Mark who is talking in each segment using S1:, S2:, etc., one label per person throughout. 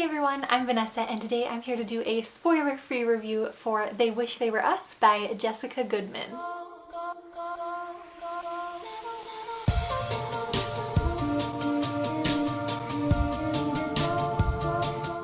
S1: everyone, I'm Vanessa and today I'm here to do a spoiler-free review for They Wish They Were Us by Jessica Goodman.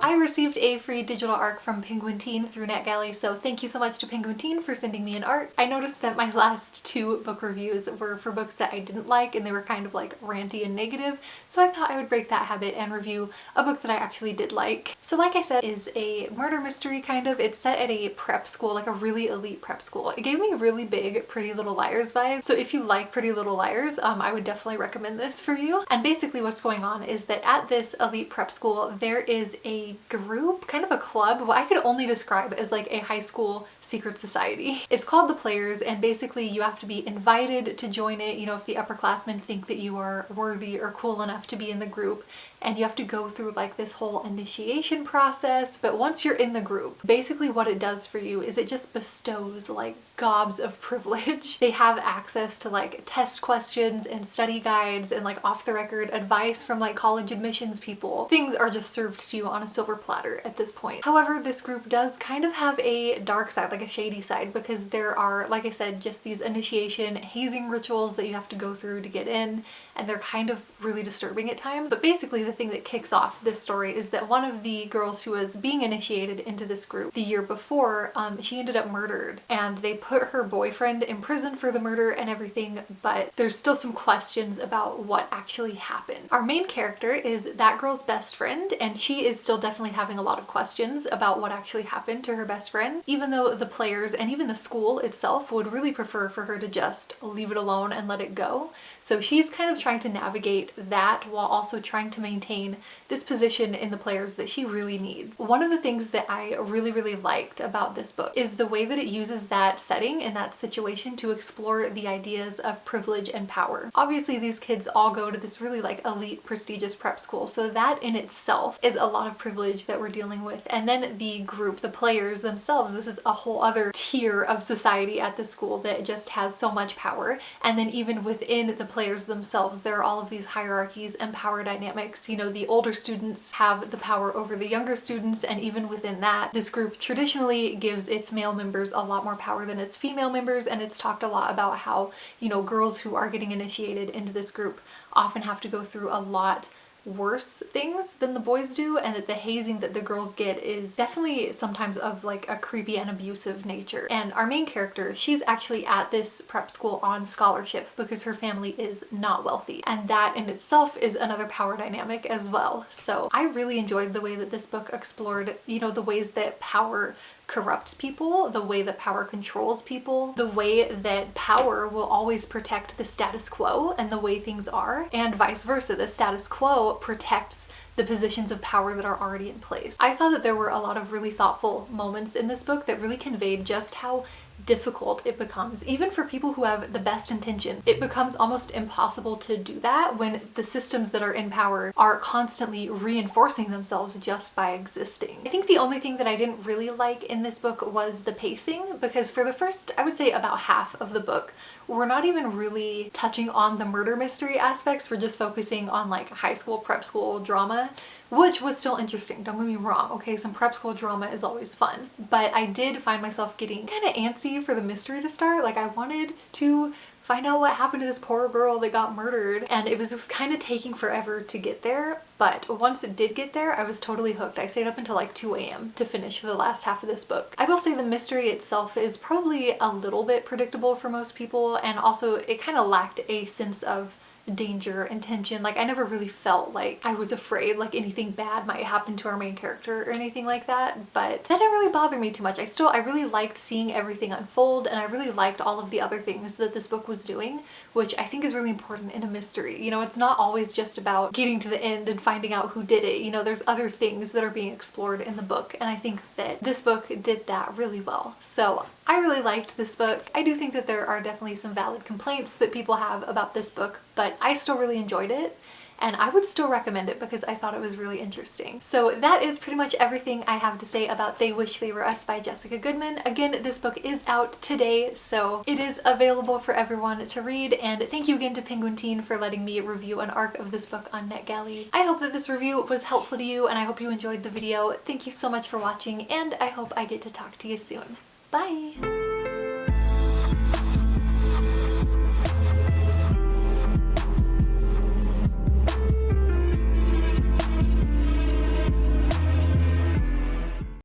S1: I received a free digital ARC from Penguin Teen through NetGalley, so thank you so much to Penguin Teen for sending me an ARC. I noticed that my last two book reviews were for books that I didn't like and they were kind of like ranty and negative, so I thought I would break that habit and review a book that I actually did like. So like I said, is a murder mystery kind of. It's set at a prep school, like a really elite prep school. It gave me really big Pretty Little Liars vibes, so if you like Pretty Little Liars, I would definitely recommend this for you. And basically what's going on is that at this elite prep school, there is a group, kind of a club, what I could only describe as like a high school secret society. It's called The Players, and basically you have to be invited to join it, you know, if the upperclassmen think that you are worthy or cool enough to be in the group, and you have to go through like this whole initiation process. But once you're in the group, basically what it does for you is it just bestows like gobs of privilege. They have access to like test questions and study guides and like off the record advice from like college admissions people. Things are just served to you on a silver platter at this point. However, this group does kind of have a dark side, like a shady side, because there are, like I said, just these initiation hazing rituals that you have to go through to get in, and they're kind of really disturbing at times. But basically the thing that kicks off this story is that one of the girls who was being initiated into this group the year before, she ended up murdered, and they put her boyfriend in prison for the murder and everything, but there's still some questions about what actually happened. Our main character is that girl's best friend, and she is still definitely having a lot of questions about what actually happened to her best friend, even though the players and even the school itself would really prefer for her to just leave it alone and let it go. So she's kind of trying to navigate that while also trying to maintain this position in the players that she really needs. One of the things that I really liked about this book is the way that it uses that setting and that situation to explore the ideas of privilege and power. Obviously these kids all go to this really like elite prestigious prep school, so that in itself is a lot of privilege that we're dealing with. And then the group, the players themselves, this is a whole other tier of society at the school that just has so much power. And then even within the players themselves, there are all of these hierarchies and power dynamics. You know, the older students have the power over the younger students, and even within that, this group traditionally gives its male members a lot more power than its female members. And it's talked a lot about how, you know, girls who are getting initiated into this group often have to go through a lot worse things than the boys do, and that the hazing that the girls get is definitely sometimes of like a creepy and abusive nature. And our main character, she's actually at this prep school on scholarship because her family is not wealthy, and that in itself is another power dynamic as well. So I really enjoyed the way that this book explored, you know, the ways that power corrupts people, the way that power controls people, the way that power will always protect the status quo and the way things are, and vice versa. The status quo protects the positions of power that are already in place. I thought that there were a lot of really thoughtful moments in this book that really conveyed just how difficult it becomes, even for people who have the best intention. It becomes almost impossible to do that when the systems that are in power are constantly reinforcing themselves just by existing. I think the only thing that I didn't really like in this book was the pacing, because for the first, I would say about half of the book, we're not even really touching on the murder mystery aspects. We're just focusing on like high school, prep school drama, which was still interesting, don't get me wrong. Okay, some prep school drama is always fun, but I did find myself getting kind of antsy for the mystery to start. Like I wanted to find out what happened to this poor girl that got murdered, and it was just kind of taking forever to get there. But once it did get there, I was totally hooked. I stayed up until like 2 a.m. to finish the last half of this book. I will say the mystery itself is probably a little bit predictable for most people, and also it kind of lacked a sense of danger and tension. Like I never really felt like I was afraid like anything bad might happen to our main character or anything like that, but that didn't really bother me too much. I really liked seeing everything unfold, and I really liked all of the other things that this book was doing, which I think is really important in a mystery. You know, it's not always just about getting to the end and finding out who did it. You know, there's other things that are being explored in the book, and I think that this book did that really well. So I really liked this book. I do think that there are definitely some valid complaints that people have about this book, but I still really enjoyed it. and I would still recommend it because I thought it was really interesting. So that is pretty much everything I have to say about They Wish They Were Us by Jessica Goodman. Again, this book is out today, so it is available for everyone to read, and thank you again to Penguin Teen for letting me review an arc of this book on NetGalley. I hope that this review was helpful to you, and I hope you enjoyed the video. Thank you so much for watching, and I hope I get to talk to you soon. Bye!